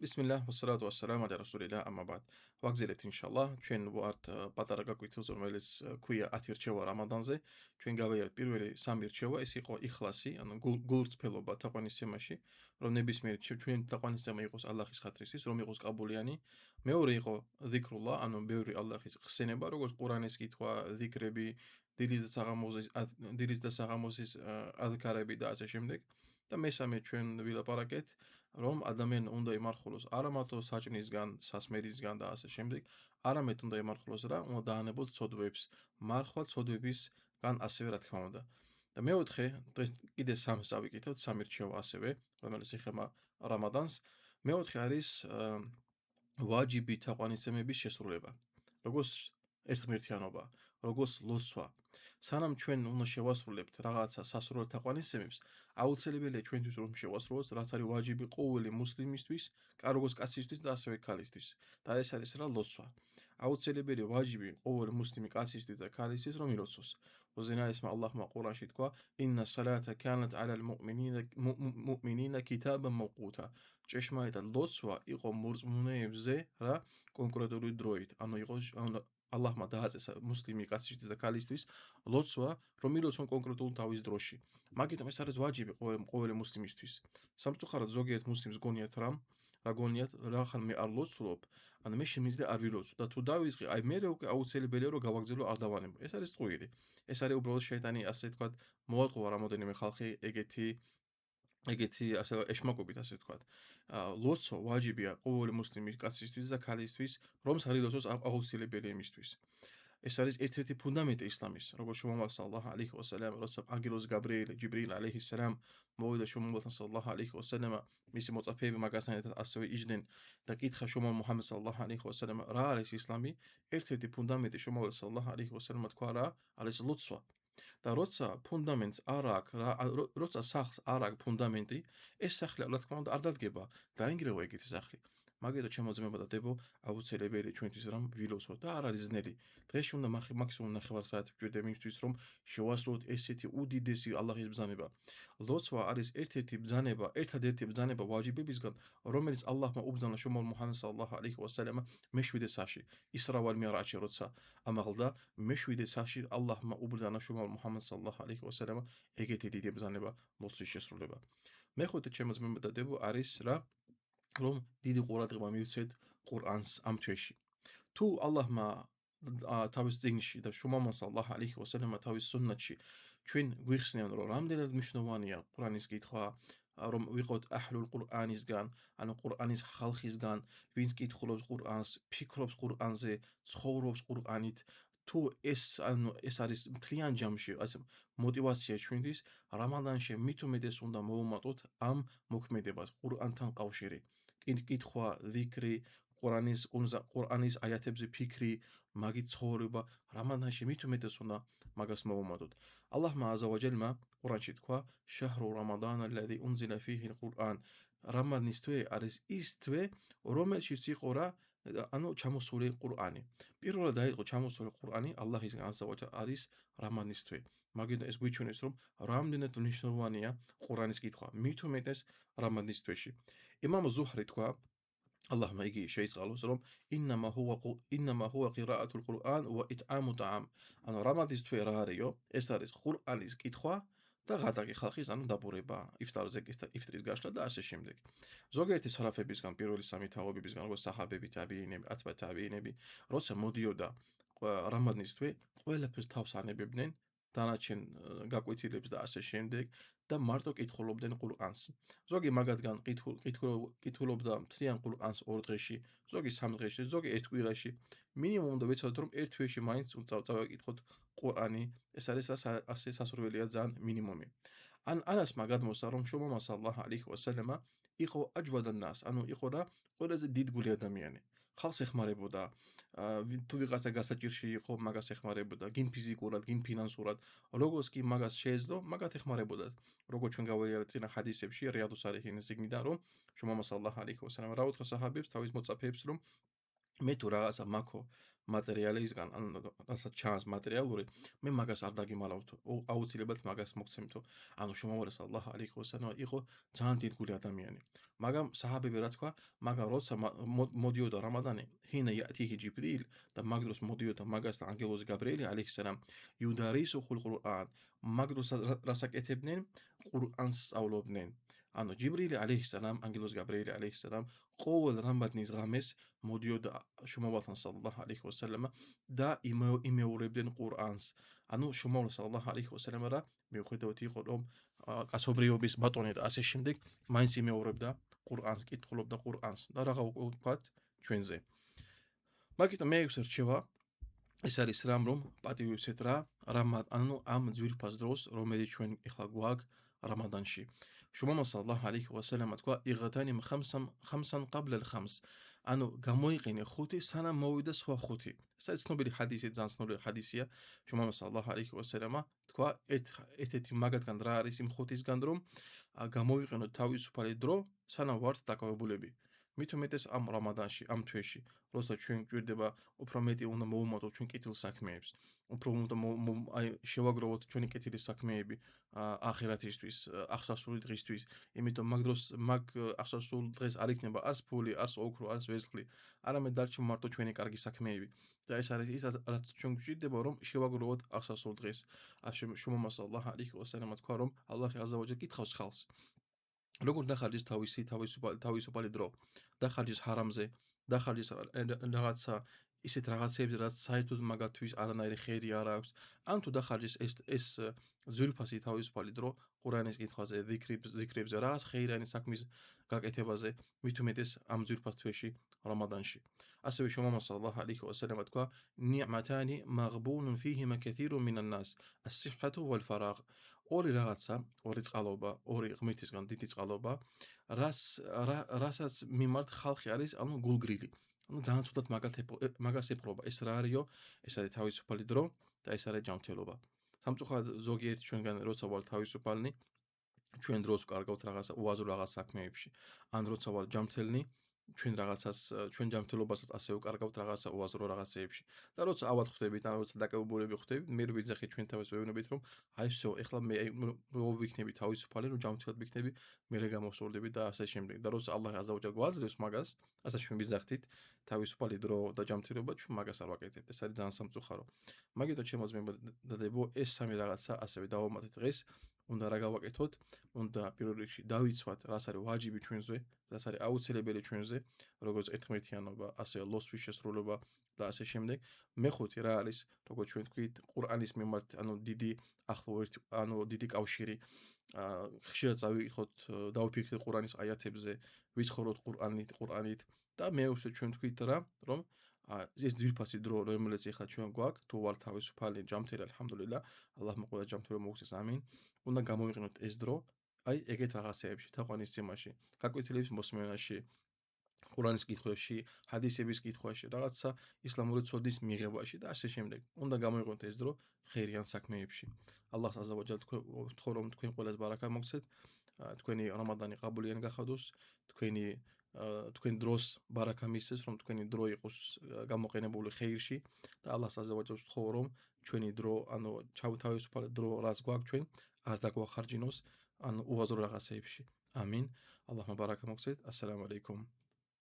Bismillah, wassalatu wassalamu ala rasulillah, amma ba'd. ვაგზელებთ ინშალლა, ჩვენ ვართ პატარა გაკვეთილზე, რომელიც ქვია 10 რჩევა რამადანზე. ჩვენ გავიარეთ პირველი 3 რჩევა, ეს იყო იხლასი, ანუ გულწრფელობა თაყვანისცემაში, რომ ნებისმიერი ჩვენ თაყვანისცემა იყოს ალლაჰის ხათრისთვის, რომ იყოს ყაბულიანი. მეორე იყო ზიქრულლა, ანუ ბევრი ალლაჰის ხსენება, როგორც ყურანის კითხვა, ზიქრები, დილის და საღამოსის აზქარები და ასე შემდეგ. და მესამე ჩვენ ვილაპარაკეთ, რომ ადამიანი უნდა იმარხულოს არა მარტო საჭმლისგან, სასმელისგან და ასე შემდეგ, არამედ უნდა იმარხულოს რა, უნდა დაანებოს ცოდვებს, მარხვა ცოდვებისგან ასევე რა თქმა უნდა. და მეოთხე, დღეს კიდე სამს ავიკითხოთ, სამი რჩევა ასევე, რომელიც ეხება რამადანს. მეოთხე არის ვაჯიბი თაყვანისცემების შესრულება. როგორც ერთღმერთიანობა, როგორც ლოცვა. სანამ ჩვენ უნდა შევასრულებთ რაღაცა სასურველ თაყვანისცემებს, აუცილებელია ჩვენთვის რომ შევასრულოთ, რაც არის ვაჯიბი ყოველი მუსლიმისთვის, როგორც კაცისთვის და ასევე ქალისთვის. და ეს არის რა ლოცვა. აუცილებელია ვაჯიბი ყოველი მუსლიმი კაცისთვის და ქალისთვის რომ ილოცოს. უზენაესმა ალლაჰმა ყურანში თქვა: "ინა სალათა კანათ ალალ მუმინინა კიტაბან მავყუთა." ჭეშმარიტად ლოცვა იყო მორწმუნეებზე რა კონკრეტული დროით, ანუ იყო ალლაჰმა დააწესა მუსლიმი კაცისთვის და ქალისთვის ლოცვა, რომ ილოცონ კონკრეტულ თავის დროში. მაგიტომ ეს არის ვაჯიბი ყოველი მუსლიმისთვის. სამწუხაროდ ზოგიერთ მუსლიმს გონიათ რა გონიათ, რახან მე არ ლოცულობ, ანუ მე შემიძლია არ ვილოცო და თუ დავიწყე, აი მე უკვე აუცილებელია რომ გავაგზავნო არ დავანებო. ეს არის ტყუილი. ეს არის უბრალოდ შეიტანი, ასე ვთქვათ, მოატყუა რამოდენიმე ხალხი ეგეთი ასე ეშმაკობით ასე ვთქვათ. ლოცვა ვაჯიბია ყოველი მუსლიმის კაცისთვის და ქალისთვის, რომ სარილოცოს აუცილებელი იმისთვის. ეს არის ერთ-ერთი ფუნდამენტი ისლამის, როგორც შუმამალ სალლალაჰუ ალეიჰი ვასალამ, როცა ანგელოზი ჯიბრილ ალეიჰის სალამ მოვიდა შუმამალთან სალლალაჰუ ალეიჰი ვასალამ, მისი მოწაფეები მაგასთან ერთად ასევე იჯდნენ და კითხა შუმამალ მუჰამედ სალლალაჰუ ალეიჰი ვასალამ, რა არის ისლამი? ერთ-ერთი ფუნდამენტი შუმამალ სალლალაჰუ ალეიჰი ვასალამ თქვა რა არის ლოცვა. და როცა ფუნდამენტს არ აქვს, როცა სახლს არ აქვს ფუნდამენტი, ეს სახლი რა თქმა უნდა არ დადგება, დაინგრევა ეგეთი სახლი. მაგიტო ჩემო ძმებო და დებო, აუცილებელია ჩვენთვის რამ ვილოცოთ და არ არის ძნელი. დღეში უნდა მაქსიმუმ 9 საათი ვჭირდე იმისთვის, რომ შევასრულოთ ესეთი უდიდესი ალლაჰის ბრძანება. ლოცვა არის ერთ-ერთი ბრძანება, ერთადერთი ბრძანება ვაჯიბებისგან, რომელიც ალლაჰმა უბრძანა შუმალ მუჰამედ სალლალაჰუ ალეიჰი ვასალამ მეშვიდე საში. ისრა ვალ მიარაჯი როცა ამაღლდა, მეშვიდე საში ალლაჰმა უბრძანა შუმალ მუჰამედ სალლალაჰუ ალეიჰი ვასალამ ეგეთი დიდი ბრძანება ლოცვის შესრულება. მეხუთე ჩემო ძმებო და დებო არის რა რომ დიდი ყურადღება მივცეთ ყურანს ამ თვეში. თუ ალლაჰმა თავის წიგნში და შუმამალ სალლალაჰუ ალეიჰი ვასალამმა თავის სუნნათში ჩვენ გვიხსნიან რომ რამდენად მნიშვნელოვანია ყურანის კითხვა, რომ ვიყოთ აჰლულ ყურანისგან, ანუ ყურანის ხალხისგან, ვინც კითხულობს ყურანს, ფიქრობს ყურანზე, ცხოვრობს ყურანით. თუ ეს არის მთლიან ჯამში ასე мотивация ჩვენთვის რამადანში მით უმეტეს უნდა მოვუმატოთ ამ მოქმედებას ყურანთან კავშირი. კითხვა, ზიქრი, ყურანის აიათებზე ფიქრი, მაგით ცხოვრება რამადანში მით უმეტეს უნდა მაგას მოვუმატოთ. ალლაჰმა აზა ვა ჯალმა ყურანში თქვა: "შაჰრუ რამადან ალლაზი უნზილა ფიჰი ალ-ყურან." რამადანის თვე არის ის თვე, რომელშიც იყო რა ანუ ჩამოსული ყურანი. პირველად დაიწყო ჩამოსული ყურანი ალლაჰისგან აზავაჯალ არის რამადანის თვე. მაგიტომ ეს გვიჩვენებს რომ რამდენად მნიშვნელოვანია ყურანის კითხვა. მით უმეტეს რამადანის თვეში. იმამ ზუჰრი თქვა ალლაჰმა იგი შეიწყალოს რომ ინნამა ჰუვა ყირაატულ ყურან ვა იტ'ამუ ტაამ. ანუ რამადანის თვე რა არისო? ეს არის ყურანის კითხვა და ღატაკი ხალხის ანუ დაბურება, იფტრის გაშლა და ასე შემდეგ. ზოგიერთი სალაფებისგან პირველი სამი თაობებისგან, როგორც საჰაბები, ტაბიინები, ათბა ტაბიინები, როცა მოდიოდა რამადანის თვე, ყველაფერს თავს ანებებდნენ, დანარჩენ გაკვეთილებს და ასე შემდეგ და მარტო კითხულობდნენ ყურანს. ზოგი მაგათგან კითხულობდა მთლიან ყურანს 2 დღეში, ზოგი 3 დღეში, ზოგი 1 კვირაში. მინიმუმ უნდა ვიცოდეთ რომ 1 თვეში მაინც წავაკითხოთ ყურანი. ეს არის ასე სასურველია ძალიან მინიმუმი. ანასმა გადმოსცა რომ შუმამალ სალლალაჰუ ალეიჰი ვასალამა იყო აჯვადან ნას, ანუ იყო რა ყველაზე დიდგული ადამიანი. ხალხს ეხმარებოდა, თუ ვიღაცა გასაჭირში იყო, მაგას ეხმარებოდა, გინ ფიზიკურად, გინ ფინანსურად, როგორც კი მაგას შეეძლო, მაგათ ეხმარებოდა. როგორც ჩვენ გავიარეთ წინა ჰადისებში, რიადუს სალიხინის წიგნიდან, რომ შუმამალ სალლალაჰუ ალეიჰი ვასალამ რა უთხრა საჰაბებს, თავის მოწაფეებს, რომ მე თუ რაღაცა მაქო მატერიალისგან, ან რასაც ჩანს მატერიალური, მე მაგას არ დაგიმალავთ. აუცილებლად მაგას მოგცემთო. ანუ შემოვალეს ალლაჰ ალეიქ ვასალამ იყო ძალიან დიდგული ადამიანი. მაგრამ საჰაბები რა თქვა, მაგრამ როცა მოდიოდა რამადანი, ჰინა იათიჰი ჯიბრილ და მაგ დროს მოდიოდა მაგასთან ანგელოზი გაბრიელი ალეიქსალამ, იუდარისუ ხულ ყურან. მაგ დროს რას აკეთებდნენ? ყურანს სწავლობდნენ. ანუ ჯიბრილი ალეიქსალამ, ანგელოზი გაბრიელი ალეიქსალამ ყოველ რამადნის ღამეს მოდიოდა შუმავალთან სალალაჰ ალეიქ ვასალამა და იმეორებდნენ ყურანს. ანუ შუმავალ სალალაჰ ალეიქ ვასალამა რა მიუხედავად იყო რომ კაცობრიობის ბატონი და ასე შემდეგ, მაინც იმეორებდა ყურანს, კითხულობდა ყურანს და რაღა ვთქვათ ჩვენზე. მაგიტომ მე ეს რჩევა ეს არის რამ რომ პატივივცეთ რა ანუ ამ ძვირფას დროს რომელიც ჩვენ ახლა გვაქვს რამადანში. შუმავალ სალალაჰ ალეიქ ვასალამა თქვა იღთანი ხამსან ყაბლა ალ-ხამს. ანუ გამოიყენე ხუთი სანამ მოვიდა სხვა ხუთი. ეს არის ცნობილი ჰადისი, ძალიან ცნობილი ჰადისია. შუმავალ სალალაჰ ალეიქ ვასალამა თქვა ერთ-ერთი მაგათგან რა არის იმ ხუთისგან რომ გამოიყენოთ თავისუფალი დრო სანამ ვართ დაკავებულები. მით უმეტეს ამ რამადანში, ამ თვეში, როცა ჩვენ გვჭირდება უფრო მეტი უნდა მოვუმატოთ ჩვენ კეთილ საქმეებს. უფრო უნდა შევაგროვოთ ჩვენი კეთილი საქმეები ახირათისთვის, აღსასრული დღისთვის. იმიტომ მაგ დროს მაგ აღსასრულ დღეს არ იქნება არც ფული, არც ოქრო, არც ვერცხლი, არამედ დარჩება მარტო ჩვენი კარგი საქმეები. და ეს არის ის რაც ჩვენ გვჭირდება რომ შევაგროვოთ აღსასრულ დღეს. შუმავალ სალალაჰ ალეიქ ვასალამა თქვა რომ ალლაჰი აზავაჯალ კითხავს ხალხს როგორ დახარჯის თავისუფალი დრო, დახარჯის ჰარამზე, დახარჯის რაღაცა ისეთ რაღაცებზე, რაც საერთოდ მაგათთვის არანაირი ხერი არ აქვს, ან თუ დახარჯის ეს ძვირფასი თავისუფალი დრო ყურანის კითხვაზე, ზიქრებზე, რაღაც ხეირიანი საქმის გაკეთებაზე, მით უმეტეს ამ ძვირფას თვეში, რამადანში. ასევე შუმავალ სალალაჰ ალეიქ ვასალამა თქვა: ნი'მათანი მაღბუნუნ ფიჰიმა კათირუნ მინან ნას, ას-სიჰჰატუ ვალ-ფარაღ. ორი რაღაცა, ორი წყალობა, ორი ღმერთისგან დიდი წყალობა, რასაც მიმართ ხალხი არის, ანუ გულგრილი. ანუ ძალიან ცუდად მაგას ეპყრობა. ეს რა არისო? ეს არის თავისუფალი დრო და ეს არის ჯანმრთელობა. სამწუხაროდ ზოგიერთი ჩვენგან როცა ვარ თავისუფალნი, ჩვენ დროს ვკარგავთ რაღაცა უაზრო რაღაც საქმეებში. ან როცა ვარ ჯანმრთელნი, ჩვენ რაღაცას ჩვენ ჯანმრთელობასაც ასე ვკარგავთ რაღაცა უაზრო რაღაცეებში. და როცა ავად ხვდებით, ან როცა დაკავებულები ხვდებით, მე ვიძახით ჩვენ თავის ვეუბნებით, რომ აი всё, ეხლა მე ვიქნები თავისუფალი, რომ ჯანმრთელად ვიქნები, მერე გამოსვლები და ასე შემდეგ. და როცა ალლაჰი აზავაჯალ გვაძლევს მაგას, ასე ჩვენ ვიძახით თავისუფალი დრო და ჯანმრთელობა, ჩვენ მაგას არ ვაკეთებთ. ეს არის ძალიან სამწუხარო. მაგითო ჩემო ძმებო და დებო, ეს სამი რაღაცა ასევე დავამატეთ დღეს. უნდა რა გავაკეთოთ? უნდა პირველ რიგში დავიცვათ, რას არის ვაჯიბი ჩვენზე, რას არის აუცილებელი ჩვენზე, როგორც ერთმანეთიანობა, ასე ლოცვის შესრულება და ასე შემდეგ. მეხუთი რა არის, როგორც ჩვენ თქვით, ყურანის მიმართ, ანუ დიდი დიდი კავშირი. ხშირად წავიკითხოთ, დავფიქრდეთ ყურანის აიათებზე, ვიცხოვროთ ყურანით და მეექვსე ჩვენ თქვით რა, რომ ეს ძვირფასი დრო, რომელიც ეხლა ჩვენ გვაქვს, თუ ვარ თავისუფალი, ჯანმრთელი, ალჰამდულილლა, ალლაჰმა ყველა ჯანმრთელობა მოგცეს, ამინ. უნდა გამოვიყენოთ ეს დრო, აი ეგეთ რაღაცეებში, თაყვანისცემაში, გაკვეთილების მოსმენაში, ყურანის კითხვებში, ჰადისების კითხვაში, რაღაცა ისლამური ცოდნის მიღებაში და ასე შემდეგ. უნდა გამოვიყენოთ ეს დრო ხეირიან საქმეებში. ალლაჰს აზავაჯალ ვთხოვ რომ თქვენ ყველას ბარაკა მოგცეთ, თქვენი რამადანი ყაბულიანი გახადოს, თქვენ დროს ბარაკა მისცეს, რომ თქვენი დრო იყოს გამოყენებული ხეირში და ალლაჰს აზავაჯალს ვთხოვ რომ ჩვენი დრო, ანუ თავისუფალი დრო რაც გვაქვს ჩვენ, არ დაგვახარჯინოს, ანუ უაზრო რაღაცეებში. ამინ. ალლაჰმა ბარაკა მოგცეთ. ასალამუ ალეიქუმ.